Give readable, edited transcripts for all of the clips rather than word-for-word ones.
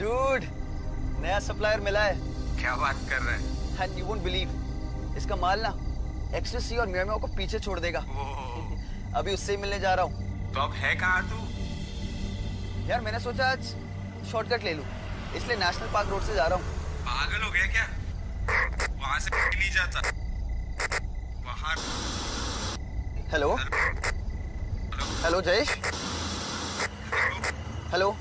Dude, नया supplier मिला है। क्या बात कर रहे हैं? एंड यू वोंट बिलीव, इसका माल ना एक्सटेसी और म्याओ म्याओ को पीछे छोड़ देगा। अभी उससे ही मिलने जा रहा हूँ। तो अब है कहाँ तू? यार मैंने सोचा आज शॉर्टकट ले लूं, इसलिए नेशनल पार्क रोड से जा रहा हूँ। पागल हो गया क्या? वहां से नहीं जाता वहां। Hello hello Jayesh, hello.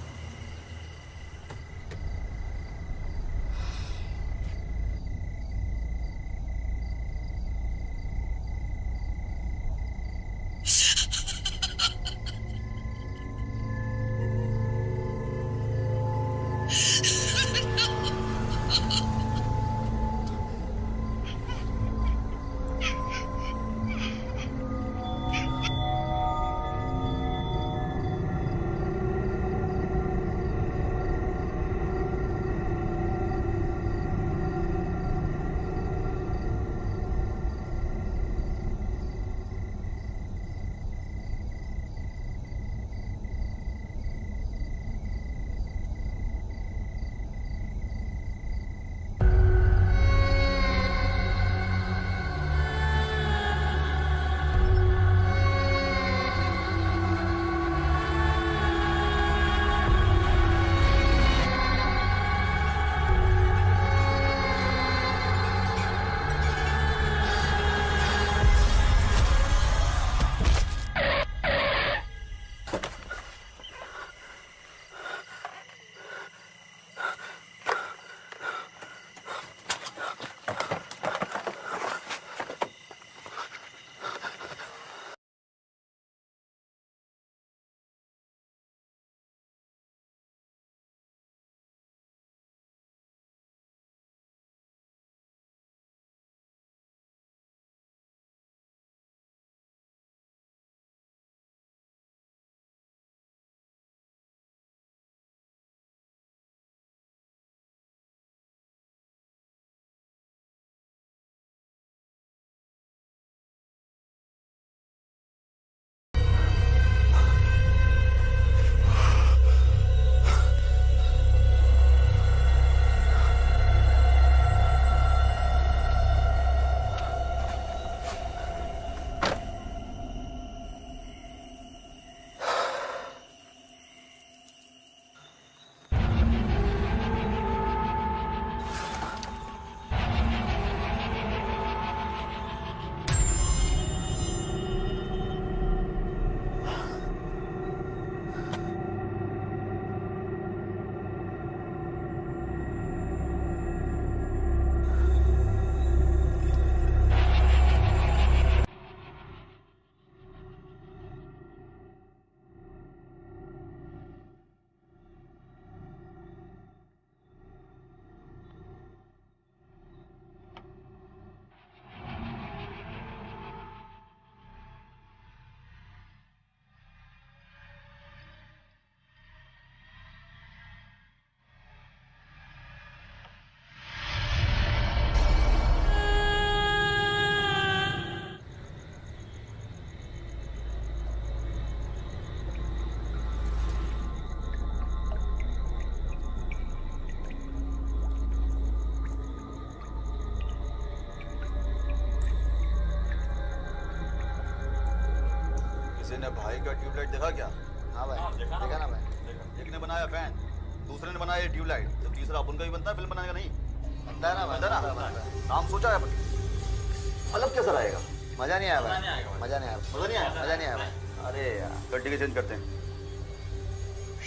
ने भाई का ट्यूबलाइट देखा क्या? हाँ भाई, देखा ना भाई। एक ने बनाया फैन, दूसरे ने बनाया ट्यूबलाइट, तो तीसरा अपन का भी बनता है फिल्म बनाने का नहीं? बनता है ना, बनता है ना। नाम सोचा है अपन, मतलब कैसा रहेगा? मजा नहीं आया भाई, मजा नहीं आया, मजा नहीं आया भाई। अरे यार गड्डी के चेंज करते हैं।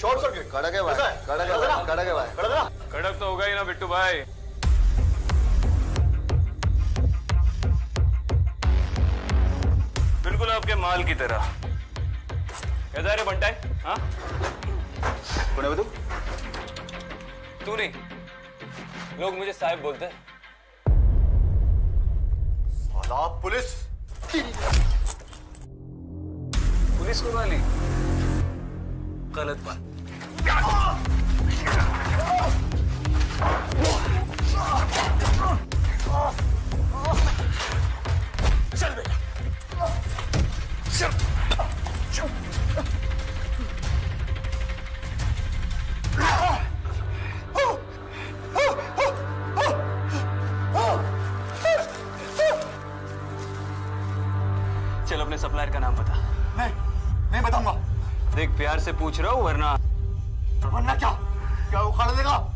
शॉर्ट सर्किट कड़क है भाई, कड़क है भाई, कड़क है भाई। कड़क तो होगा ही ना बिट्टू भाई। बिल्कुल आपके माल की तरह। कैसा रे बंटा है? हाँ? कौन है तू? तू नहीं, लोग मुझे साहिब बोलते हैं। साला पुलिस! पुलिस को वाली गलत बात। चल बेटा, चल। प्यार से पूछ रहा हूँ, वरना वरना क्या? क्या उखाड़ देगा?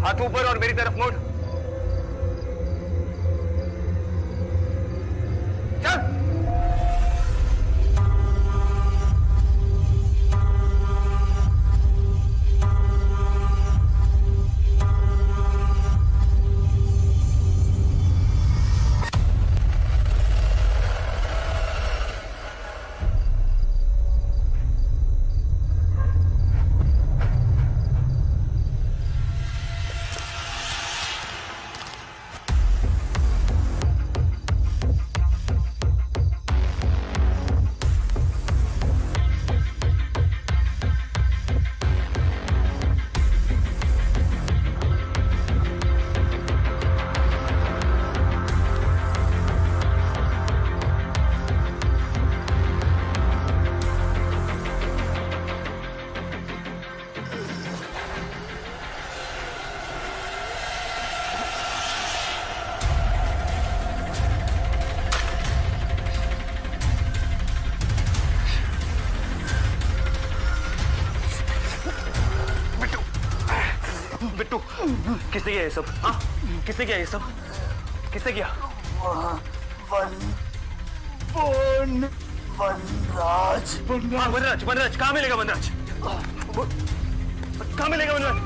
हाथ ऊपर और मेरी तरफ मोड़। चल। बिट्टू, किसने किया ये सब? हाँ, किसने किया ये सब? किसने किया? वनराज। हाँ, वनराज, वनराज कहाँ मिलेगा? वनराज कहाँ मिलेगा? वनराज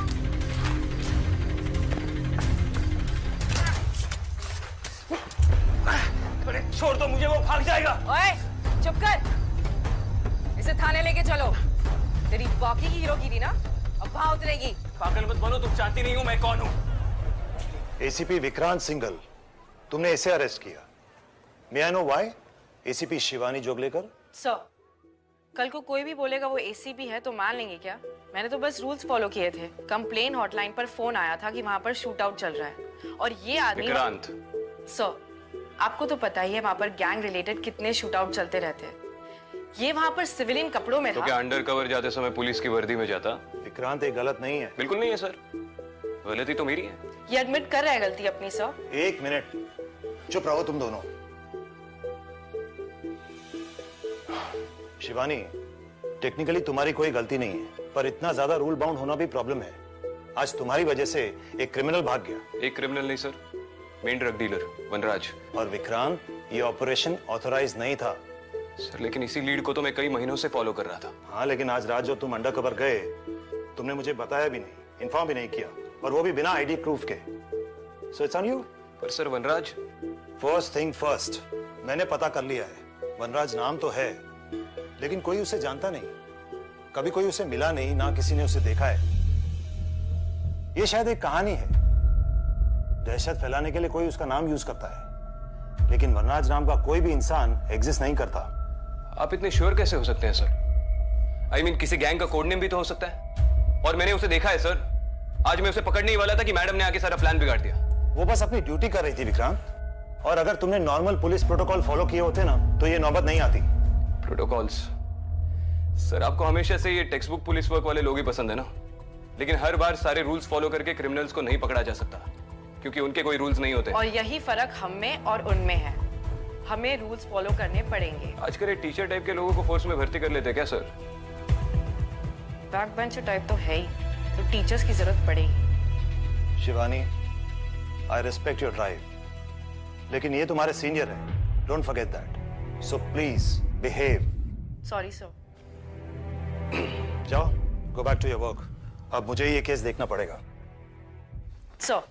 अरे छोड़ दो मुझे, वो भाग जाएगा। ओए, चुप कर। इसे थाने लेके चलो। तेरी बाकी की हीरोगिरी ना अब वहां उतरेगी। पागल मत बनो, तुम जानती नहीं हो मैं कौन हूँ। एसीपी विक्रांत सिंघल, तुमने इसे अरेस्ट किया। May I know why? ACP Shivani Joglekar. Sir, कल को कोई भी बोलेगा वो एसीपी है तो मान लेंगे क्या? मैंने तो बस रूल्स फॉलो किए थे। कंप्लेन हॉटलाइन पर फोन आया था कि वहां पर शूट आउट चल रहा है और ये आदमी विक्रांत। सर, आपको तो पता ही है वहां पर गैंग रिलेटेड कितने शूट आउट चलते रहते हैं। ये वहां पर सिविलियन कपड़ों में तो था। क्या अंडर कवर जाते समय पुलिस की वर्दी में जाता? विक्रांत, ये गलत नहीं है। बिल्कुल नहीं है सर, गलती तो मेरी है। ये एडमिट कर रहा है गलती अपनी। सर एक मिनट, चुप रहो तुम दोनों। शिवानी, टेक्निकली तुम्हारी कोई गलती नहीं है, पर इतना ज्यादा रूल बाउंड होना भी प्रॉब्लम है। आज तुम्हारी वजह से एक क्रिमिनल भाग गया। एक क्रिमिनल नहीं सर, मेन ड्रग डीलर वनराज। और विक्रांत, ये ऑपरेशन ऑथराइज नहीं था। सर लेकिन इसी लीड को तो मैं कई महीनों से फॉलो कर रहा था। हाँ, लेकिन आज रात जो तुम अंडर कवर गए, तुमने मुझे बताया भी नहीं, इन्फॉर्म भी नहीं किया, और वो भी बिना आईडी प्रूफ के। So it's on you. पर सर वनराज, फर्स्ट थिंग फर्स्ट, मैंने पता कर लिया है। वनराज नाम तो है, लेकिन कोई उसे जानता नहीं। कभी कोई उसे मिला नहीं, ना किसी ने उसे देखा है। ये शायद एक कहानी है, दहशत फैलाने के लिए कोई उसका नाम यूज करता है, लेकिन वनराज नाम का कोई भी इंसान एग्जिस्ट नहीं करता। आप इतने श्योर कैसे हो सकते हैं सर? I mean, किसी गैंग का कोड नेम भी तो हो सकता है, और मैंने उसे देखा है सर। आज मैं उसे पकड़ने ही वाला था कि मैडम ने आके सारा प्लान बिगाड़ दिया। वो बस अपनी ड्यूटी कर रही थी विक्रांत, और अगर तुमने नॉर्मल पुलिस प्रोटोकॉल फॉलो किए होते ना तो ये नौबत नहीं आती। प्रोटोकॉल्स? सर आपको हमेशा से ये टेक्स्ट बुक पुलिस वर्क वाले लोग ही पसंद है ना, लेकिन हर बार सारे रूल्स फॉलो करके क्रिमिनल्स को नहीं पकड़ा जा सकता, क्योंकि उनके कोई रूल्स नहीं होते। और यही फर्क हम में और उनमें है, हमें रूल्स फॉलो करने पड़ेंगे। आजकल ये टीचर टाइप के लोगों को फोर्स में भर्ती कर लेते हैं क्या सर? बैक बेंचर टाइप तो है ही, तो टीचर्स की जरूरत पड़ेगी। Shivani, I respect your drive, लेकिन ये तुम्हारे सीनियर है, don't forget that, so please behave. Sorry sir. जाओ, go back to your work. अब मुझे ये केस देखना पड़ेगा। सर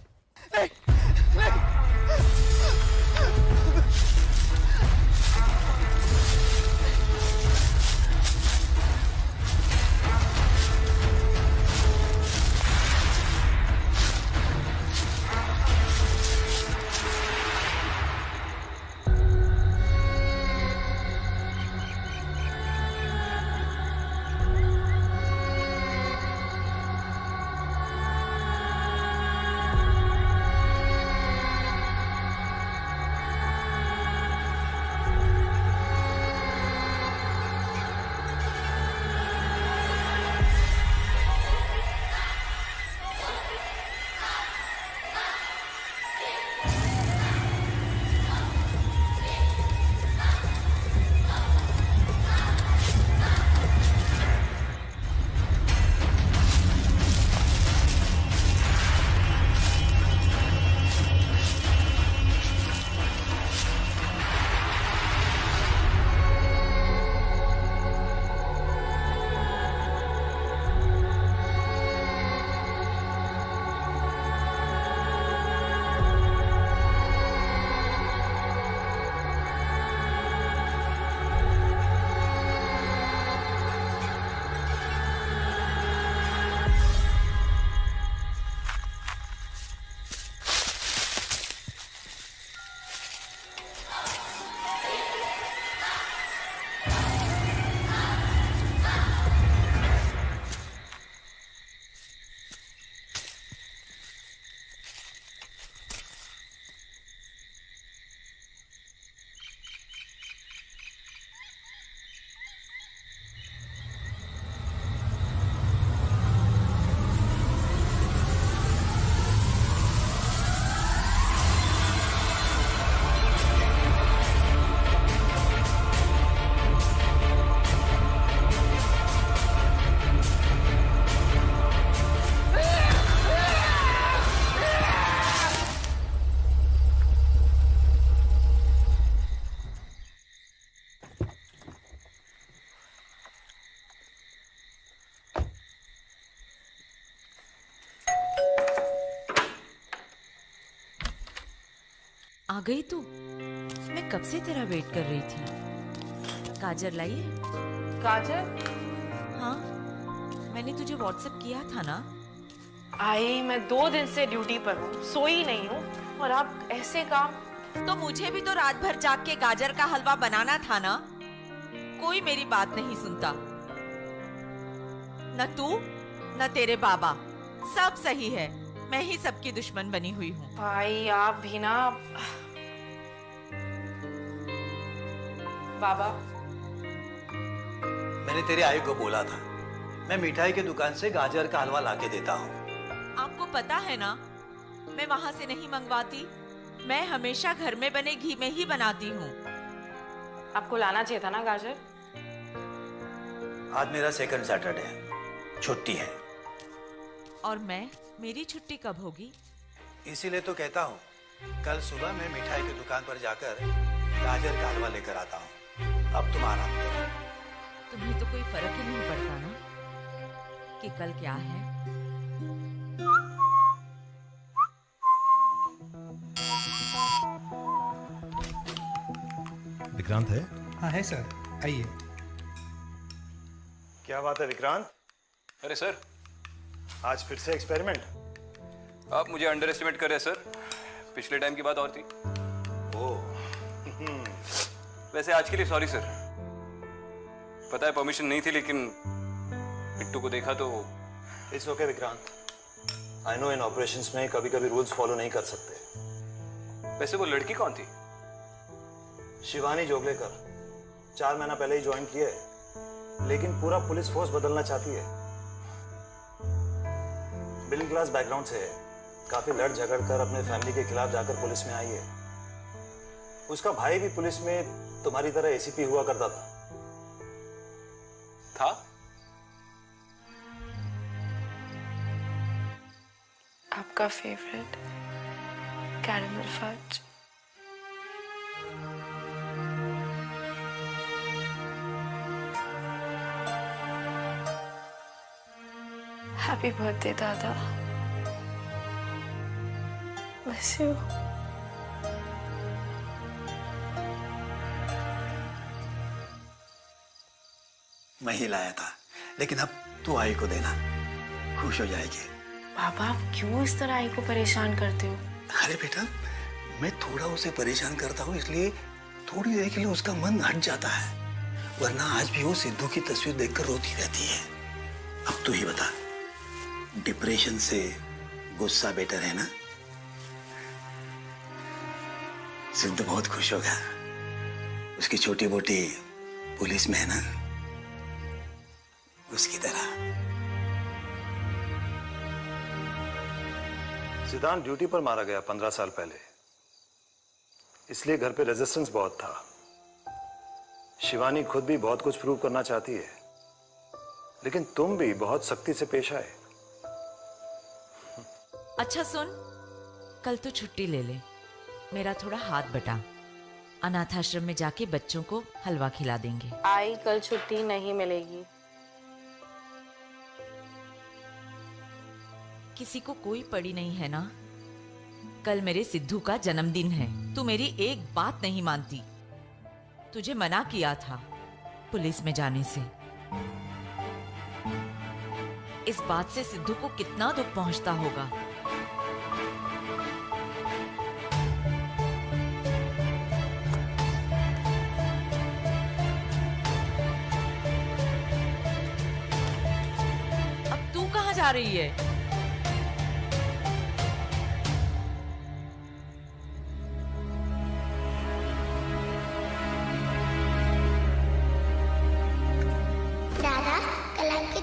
आ गई तू? मैं कब से तेरा वेट कर रही थी। काजर लाई है? काजल? हाँ, मैंने तुझे व्हाट्सएप किया था ना। आई, मैं 2 दिन से ड्यूटी पर हूँ, सोई नहीं हूँ, और आप ऐसे काम। तो मुझे भी तो रात भर जाग के गाजर का हलवा बनाना था ना। कोई मेरी बात नहीं सुनता, न तू न तेरे बाबा। सब सही है, मैं ही सबकी दुश्मन बनी हुई हूँ। भाई आप भी ना। बाबा, मैंने तेरे आई को बोला था, मैं मिठाई की दुकान से गाजर का हलवा लाके देता हूँ। आपको पता है ना, मैं वहां से नहीं मंगवाती। मैं हमेशा घर में बने घी में ही बनाती हूँ। आपको लाना चाहिए था ना गाजर। आज मेरा सेकंड सैटरडे है, छुट्टी है। और मेरी छुट्टी कब होगी? इसीलिए तो कहता हूँ, कल सुबह मैं मिठाई की दुकान पर जाकर गाजर का हलवा लेकर आता हूँ। अब तुम आराम करो। तुम्हें तो कोई फर्क ही नहीं पड़ता ना कि कल क्या है। विक्रांत है? हाँ है सर, आइए। क्या बात है विक्रांत? अरे सर, आज फिर से एक्सपेरिमेंट? आप मुझे अंडर एस्टिमेट कर रहे हैं सर। पिछले टाइम की बात और थी। ओह, वैसे आज के लिए सॉरी सर। पता है परमिशन नहीं थी, लेकिन बिट्टू को देखा तो। It's okay Vikrant. I know in operations में कभी कभी रूल्स फॉलो नहीं कर सकते। वैसे वो लड़की कौन थी? शिवानी जोगलेकर। 4 महीना पहले ही ज्वाइन किए, लेकिन पूरा पुलिस फोर्स बदलना चाहती है। मिडिल क्लास बैकग्राउंड से है, काफी लड़ झगड़ कर अपने फैमिली के खिलाफ जाकर पुलिस में आई है। उसका भाई भी पुलिस में तुम्हारी तरह एसीपी हुआ करता था। आपका favourite caramel fudge. Happy birthday दादा। Miss you. मैं ही लाया था, लेकिन अब तू आई को देना, खुश हो जाएगी। बाबा आप क्यों इस तरह आई को परेशान करते हो? अरे बेटा, मैं थोड़ा उसे परेशान करता हूँ, इसलिए थोड़ी देर के लिए उसका मन हट जाता है, वरना आज भी वो सिद्धू की तस्वीर देखकर रोती रहती है। अब तू ही बता, डिप्रेशन से गुस्सा बेटर है ना? सिद्धू बहुत खुश होगा। उसकी छोटी बोटी पुलिस में है ना, उसकी तरह। सिद्धांत ड्यूटी पर मारा गया 15 साल पहले, इसलिए घर पे रेजिस्टेंस बहुत था। शिवानी खुद भी बहुत कुछ प्रूव करना चाहती है, लेकिन तुम भी बहुत सख्ती से पेश आए। अच्छा सुन, कल तो छुट्टी ले ले, मेरा थोड़ा हाथ बटा। अनाथ आश्रम में जाके बच्चों को हलवा खिला देंगे। आई कल छुट्टी नहीं मिलेगी। किसी को कोई पड़ी नहीं है ना? कल मेरे सिद्धू का जन्मदिन है। तू मेरी एक बात नहीं मानती। तुझे मना किया था पुलिस में जाने से। इस बात से सिद्धू को कितना दुख पहुंचता होगा। अब तू कहाँ जा रही है?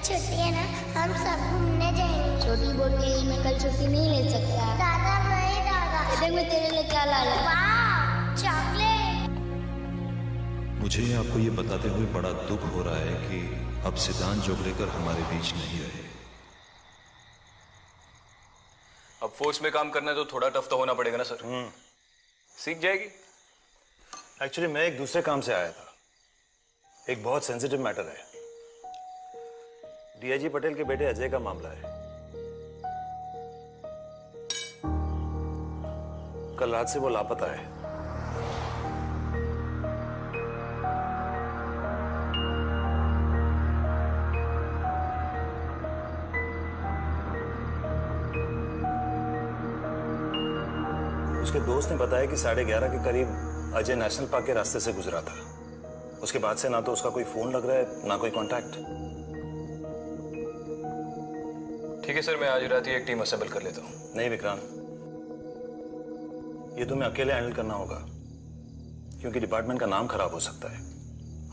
छुट्टी है ना, हम सब घूमने जाएंगे। छोटी बोल के मैं कल छुट्टी नहीं ले सकता। दादा नहीं दादा, देख मैं तेरे लिए क्या लाया। वाह, चॉकलेट। मुझे आपको ये बताते हुए बड़ा दुख हो रहा है कि अब सिद्धांत जोगलेकर हमारे बीच नहीं रहे। अब फोर्स में काम करना है तो थोड़ा टफ तो होना पड़ेगा ना सर। सीख जाएगी। एक्चुअली मैं एक दूसरे काम से आया था। एक बहुत सेंसिटिव मैटर है। डीआईजी पटेल के बेटे अजय का मामला है। कल रात से वो लापता है। उसके दोस्त ने बताया कि 11:30 के करीब अजय नेशनल पार्क के रास्ते से गुजरा था। उसके बाद से ना तो उसका कोई फोन लग रहा है, ना कोई कांटेक्ट। ठीक है सर, मैं आज रात ही एक टीम असेंबल कर लेता हूँ। नहीं विक्रांत, ये तुम्हें अकेले हैंडल करना होगा, क्योंकि डिपार्टमेंट का नाम खराब हो सकता है।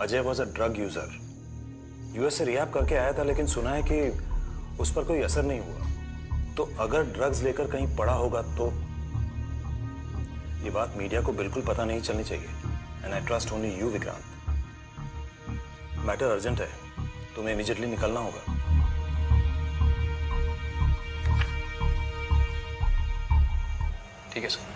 Ajay was a drug user. US से रिहैब करके आया था, लेकिन सुना है कि उस पर कोई असर नहीं हुआ। तो अगर ड्रग्स लेकर कहीं पड़ा होगा तो ये बात मीडिया को बिल्कुल पता नहीं चलनी चाहिए। And I trust only you Vikrant. Matter urgent है, तुम्हें इमीडिएटली निकलना होगा। ठीक है सर।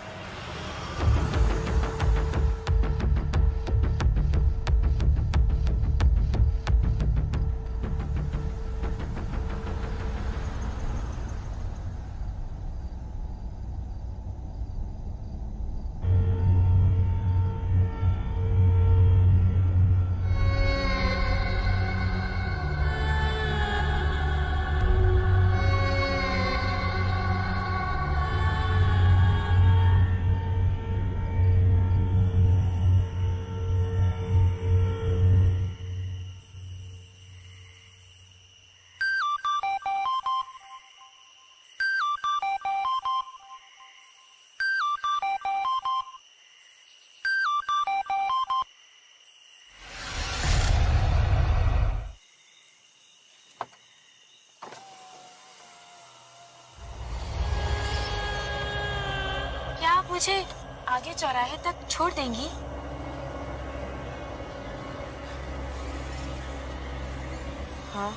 मुझे आगे चौराहे तक छोड़ देंगी? हाँ।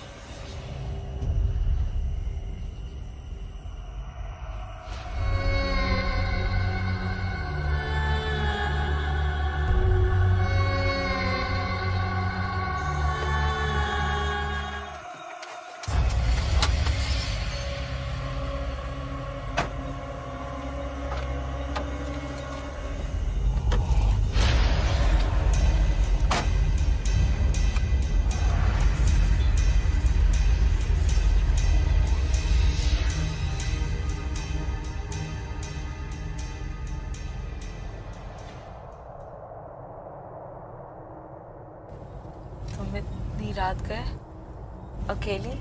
तुम इतनी रात गए अकेली?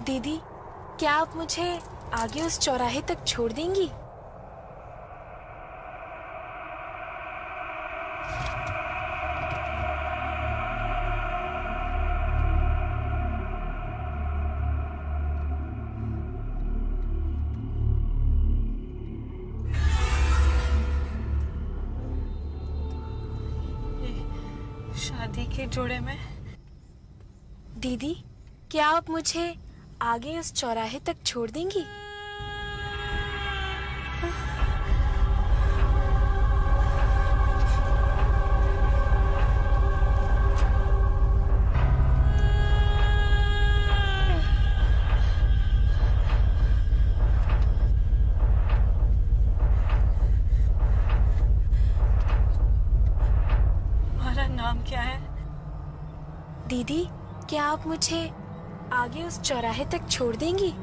दीदी, क्या आप मुझे आगे उस चौराहे तक छोड़ देंगी? शादी के जोड़े में? दीदी, क्या आप मुझे आगे उस चौराहे तक छोड़ देंगी? नाम क्या है? दीदी, क्या आप मुझे आगे उस चौराहे तक छोड़ देंगी?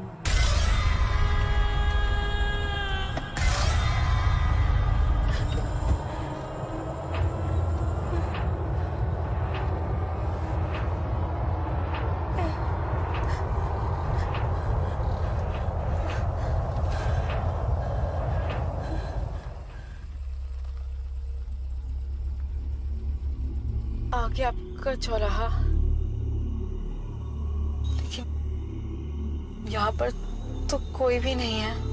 आगे आपका चौराहा, लेकिन यहाँ पर तो कोई भी नहीं है।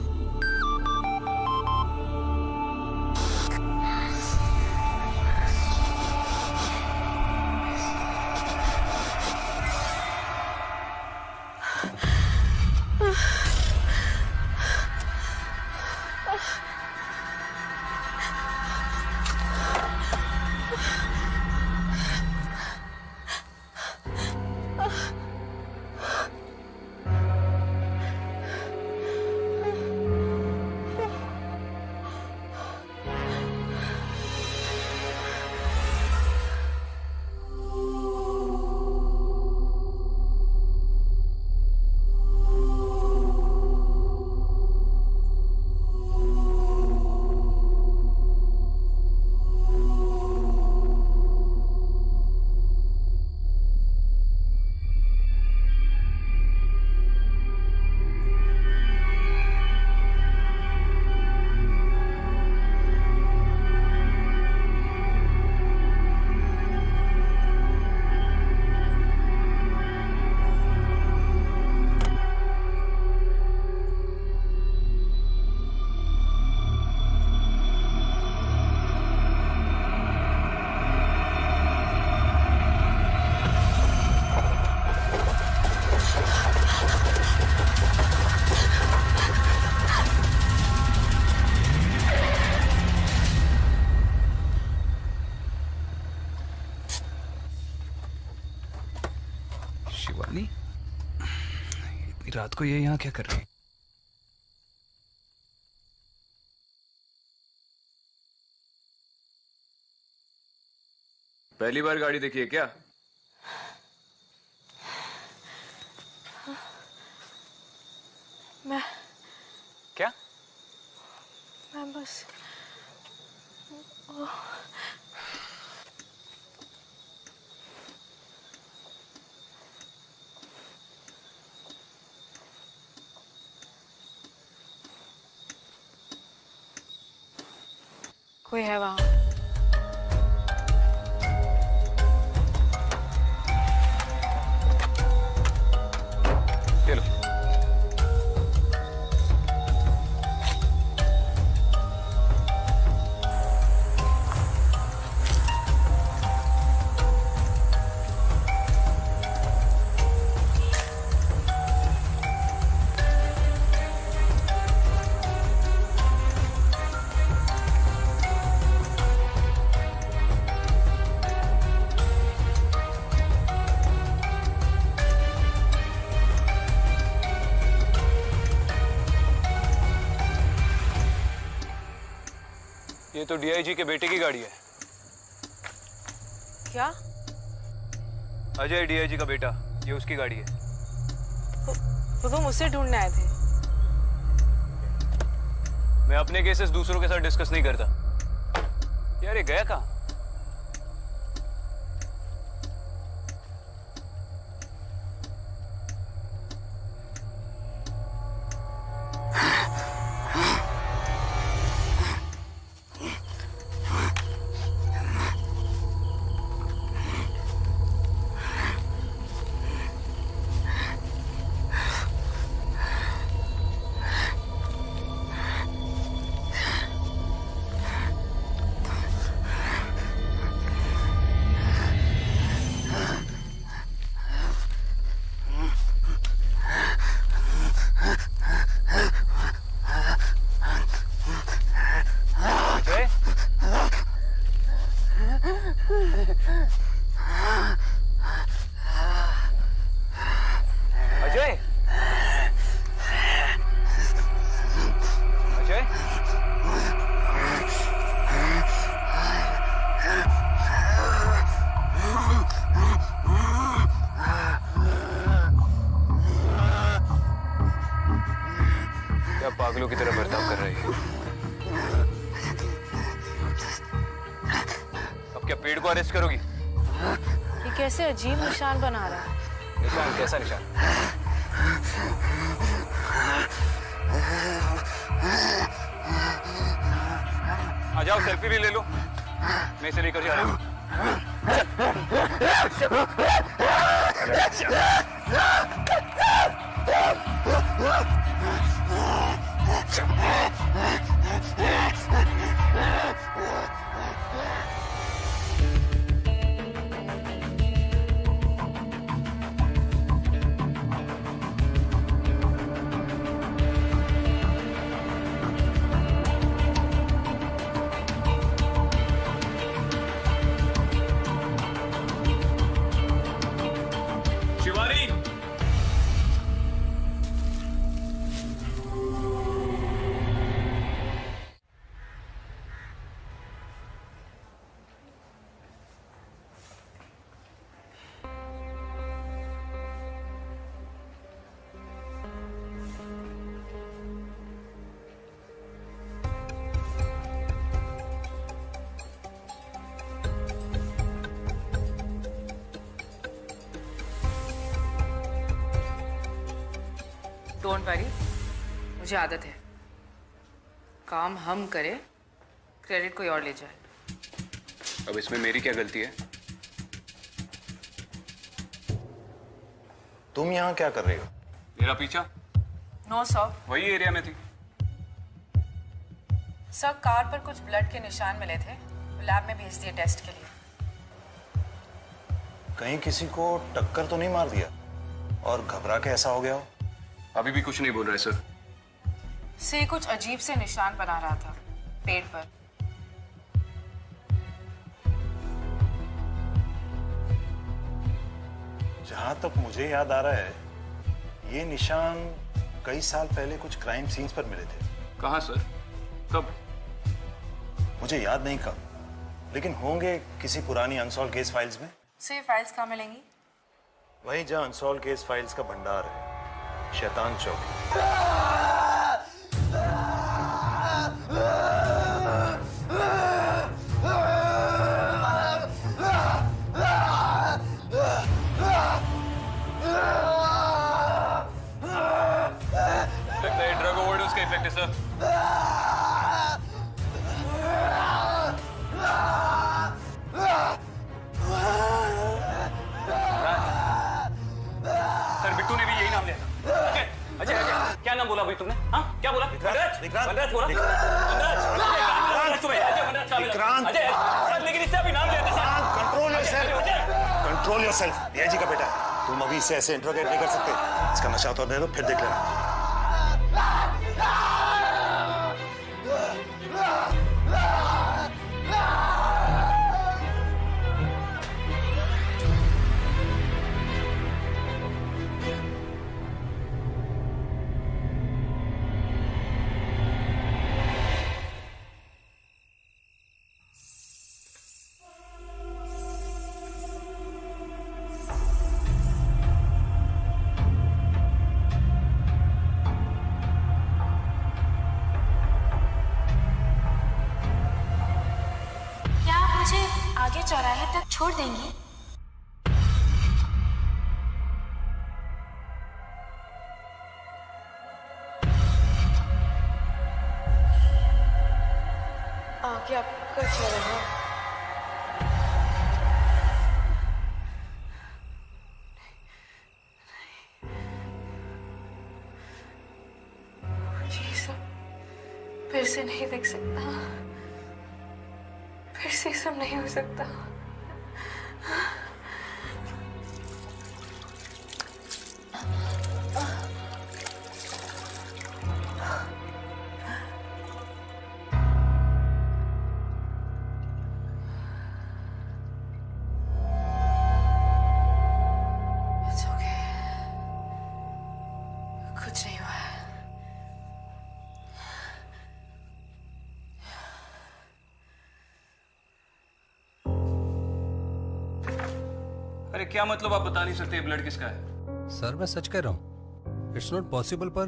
शिवानी, इतनी रात को ये यहाँ क्या कर रही है? पहली बार गाड़ी देखी है क्या? मैं क्या? मैं बस कोई है वहाँ? ये तो डीआईजी के बेटे की गाड़ी है। क्या? अजय डीआईजी का बेटा, ये उसकी गाड़ी है। तो तुम उसे ढूंढने आए थे? मैं अपने केसेस दूसरों के साथ डिस्कस नहीं करता। यार ये गया कहाँ? पागलों की तरह बर्ताव कर रही है। अब क्या पेड़ को अरेस्ट करोगी? ये कैसे अजीब निशान बना रहा है? निशान? कैसा निशान? आ जाओ, सेल्फी भी ले लो। मैं इसे लेकर जा रहा हूँ। डोंट वरी, मुझे आदत है। काम हम करें, क्रेडिट कोई और ले जाए। अब इसमें मेरी क्या गलती है? तुम यहाँ क्या कर रही हो? मेरा पीछा? No sir. वही एरिया में थी। सर, कार पर कुछ ब्लड के निशान मिले थे, लैब में भेज दिए टेस्ट के लिए। कहीं किसी को टक्कर तो नहीं मार दिया और घबरा के ऐसा हो गया हो? अभी भी कुछ नहीं बोल रहे सर। से कुछ अजीब से निशान बना रहा था पेट पर। जहां तक मुझे याद आ रहा है, ये निशान कई साल पहले कुछ क्राइम सीन्स पर मिले थे। कहाँ सर? कब? मुझे याद नहीं कब, लेकिन होंगे किसी पुरानी अनसॉल्व केस फाइल्स में। से फाइल्स कहाँ मिलेंगी? वहीं जहां अनसॉल्व केस फाइल्स का भंडार है, शैतान चौक। लगता है ड्रग ओवरडोज का इफेक्ट है सर। सर बिट्टू ने भी यही नाम लिया था। अजय, अजय, क्या नाम बोला भाई तुमने? हाँ, क्या बोला? वनराज बोला? वनराज, लेकिन इससे अभी नाम लिया था। Control yourself. डीआईजी का बेटा, तुम अभी इसे ऐसे इंट्रोगेट नहीं कर सकते। इसका नशा तो दे दो, फिर देख लेना। चौराहे तक छोड़ देंगी? आगे आपका चौराहा। ये सब फिर से नहीं देख सकता, फिर से सब नहीं हो सकता। It's okay. कुछ नहीं हुआ है। अरे क्या मतलब आप बता नहीं सकते ये ब्लड किसका है? सर मैं सच कह रहा हूँ, इट्स नॉट पॉसिबल, पर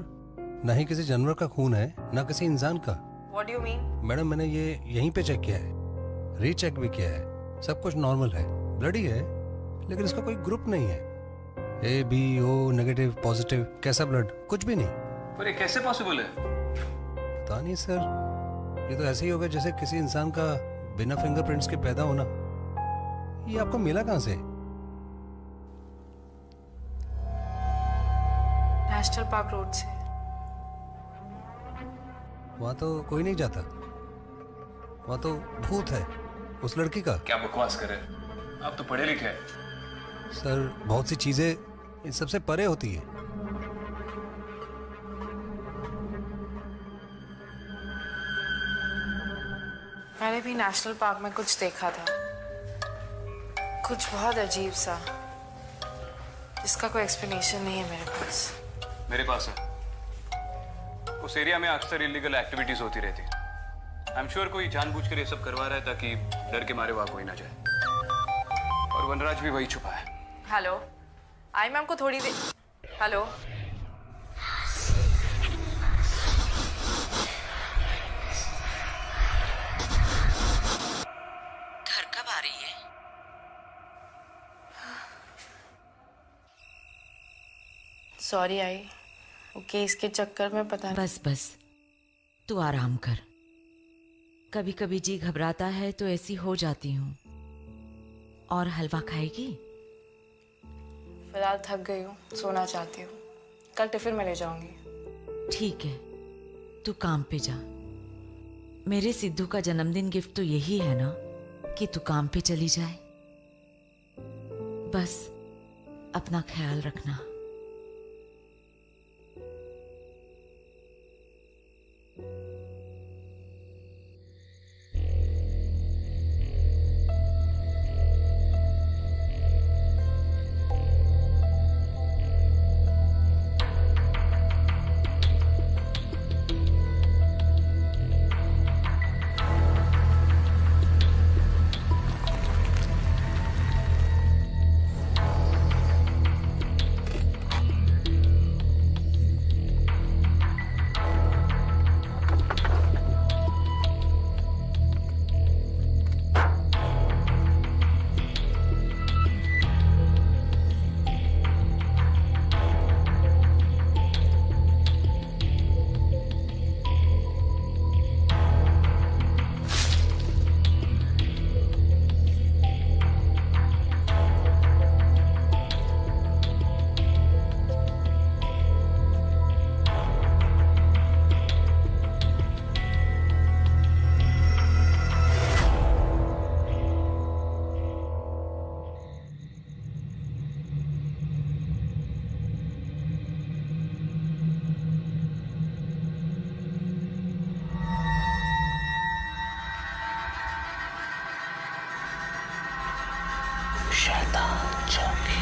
ना ही किसी जानवर का खून है ना किसी इंसान का। What do you mean? Madam मैंने ये यहीं पे चेक किया है, रीचेक भी किया है, सब कुछ नॉर्मल है, ब्लड ही है, लेकिन इसका कोई ग्रुप नहीं है। A B O negative positive कैसा ब्लड, कुछ भी नहीं। पर ये कैसे पॉसिबल है? पता नहीं सर, ये तो ऐसे ही होगा जैसे किसी इंसान का बिना फिंगरप्रिंट्स के पैदा होना। ये आपको मिला कहाँ से? नेशनल पार्क रोड से। वहाँ तो कोई नहीं जाता, वहाँ तो भूत है उस लड़की का। क्या बकवास कर रहे हैं? आप तो पढ़े लिखे हैं। सर बहुत सी चीजें इन सबसे परे होती है। मैंने भी नेशनल पार्क में कुछ देखा था, कुछ बहुत अजीब सा, जिसका कोई एक्सप्लेनेशन नहीं है मेरे पास। मेरे पास है। उस एरिया में अक्सर इलीगल एक्टिविटीज होती रहती है। आई एम श्योर कोई जानबूझकर ये सब करवा रहा है ताकि डर के मारे वहां कोई ना जाए। और वनराज भी वही छुपा है। हेलो, आई मैम को थोड़ी देर। हेलो, घर कब आ रही है? सॉरी आई, वो केस के चक्कर में पता नहीं। बस बस, तू आराम कर। कभी कभी जी घबराता है तो ऐसी हो जाती हूँ। और हलवा खाएगी? फिलहाल थक गई हूँ, सोना चाहती हूँ। कल टिफिन में ले जाऊंगी। ठीक है, तू काम पे जा। मेरे सिद्धू का जन्मदिन गिफ्ट तो यही है ना कि तू काम पे चली जाए। बस अपना ख्याल रखना। शैतान चौकी।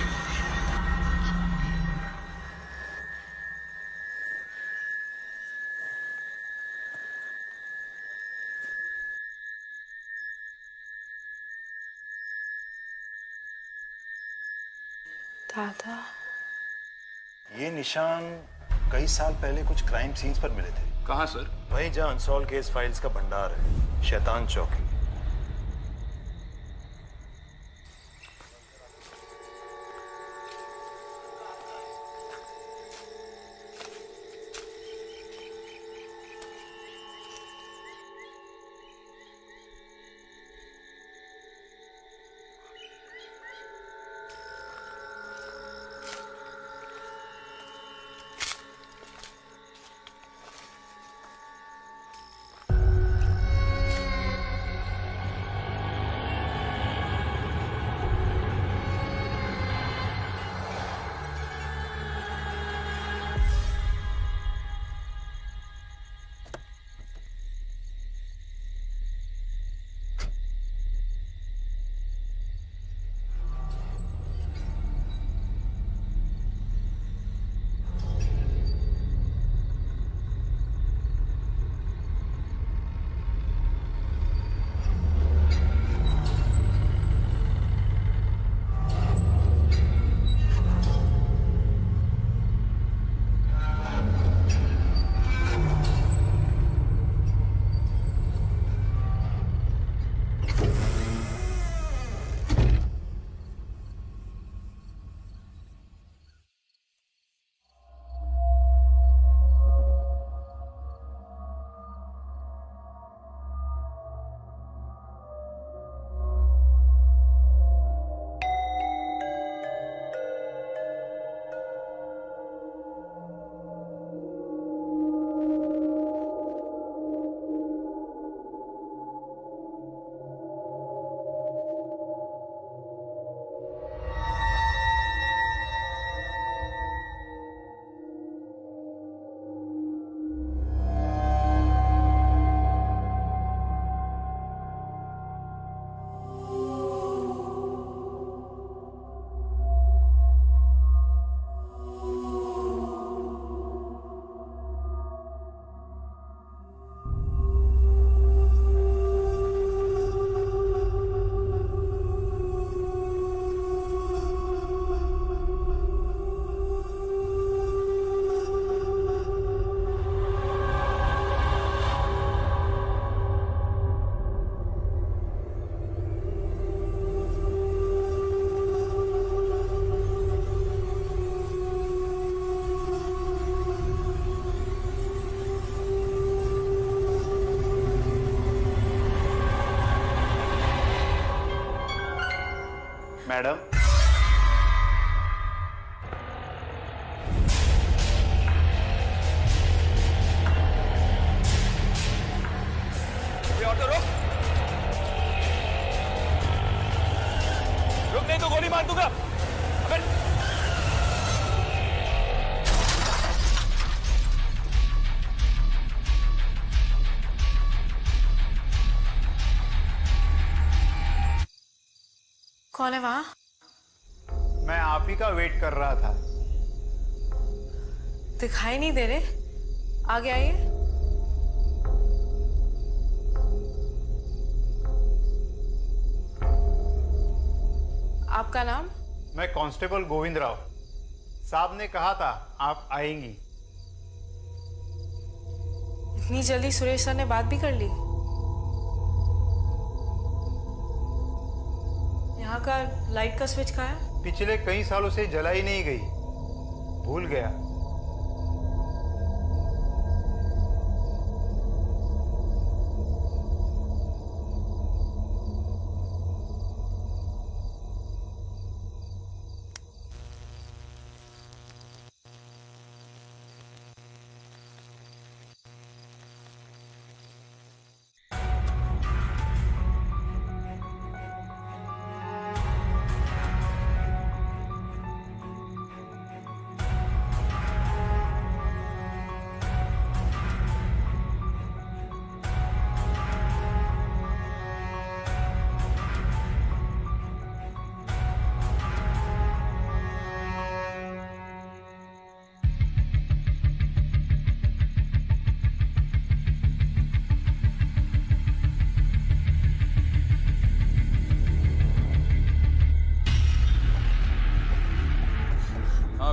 दादा, ये निशान कई साल पहले कुछ क्राइम सीन्स पर मिले थे। कहाँ सर? वहीं जहाँ अनसॉल्व केस फाइल्स का भंडार है, शैतान चौकी। मैडम, ऑटो रोक, रुक नहीं तो गोली मार दूंगा। अबे कौन है वहां? मैं आप ही का वेट कर रहा था। दिखाई नहीं दे रहे, आगे आइए। आपका नाम? मैं कांस्टेबल गोविंद राव। साहब ने कहा था आप आएंगी। इतनी जल्दी सुरेश सर ने बात भी कर ली? यहाँ का लाइट का स्विच कहाँ है? पिछले कई सालों से जलाई नहीं गई, भूल गया।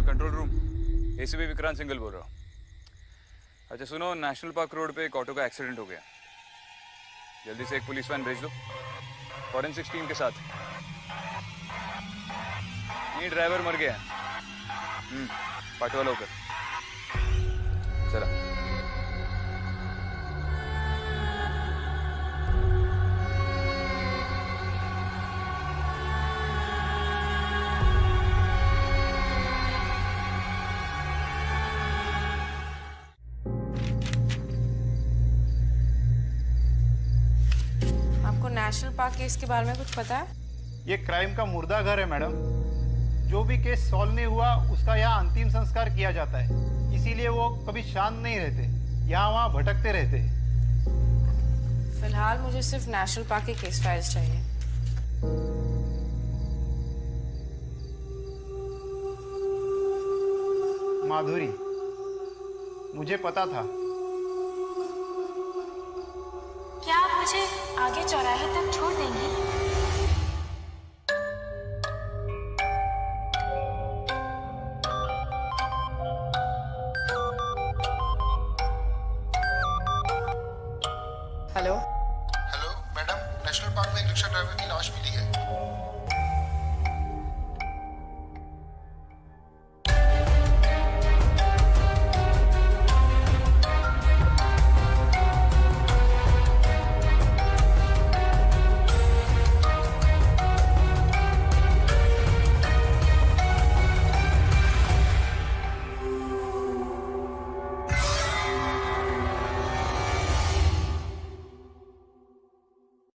Control room, ACP Vikrant Singhal बोल रहा हूँ। अच्छा सुनो, नेशनल पार्क रोड पे एक ऑटो का एक्सीडेंट हो गया। जल्दी से एक पुलिस वैन भेज दो फॉरेंसिक्स टीम के साथ। ये ड्राइवर मर गया है। पाटवा होकर चला। नेशनल पार्क केस के बारे में कुछ पता है? ये क्राइम का मुर्दा घर है मैडम। जो भी केस सॉल्व नहीं हुआ उसका यहाँ अंतिम संस्कार किया जाता है, इसीलिए वो कभी शांत नहीं रहते, यहाँ वहाँ भटकते रहते। फिलहाल मुझे सिर्फ नेशनल पार्क के केस फाइल्स चाहिए। माधुरी, मुझे पता था। क्या आप मुझे आगे चौराहे तक छोड़ देंगे? Hello hello madam, national park में एक रिक्शा ड्राइवर की लाश मिली है।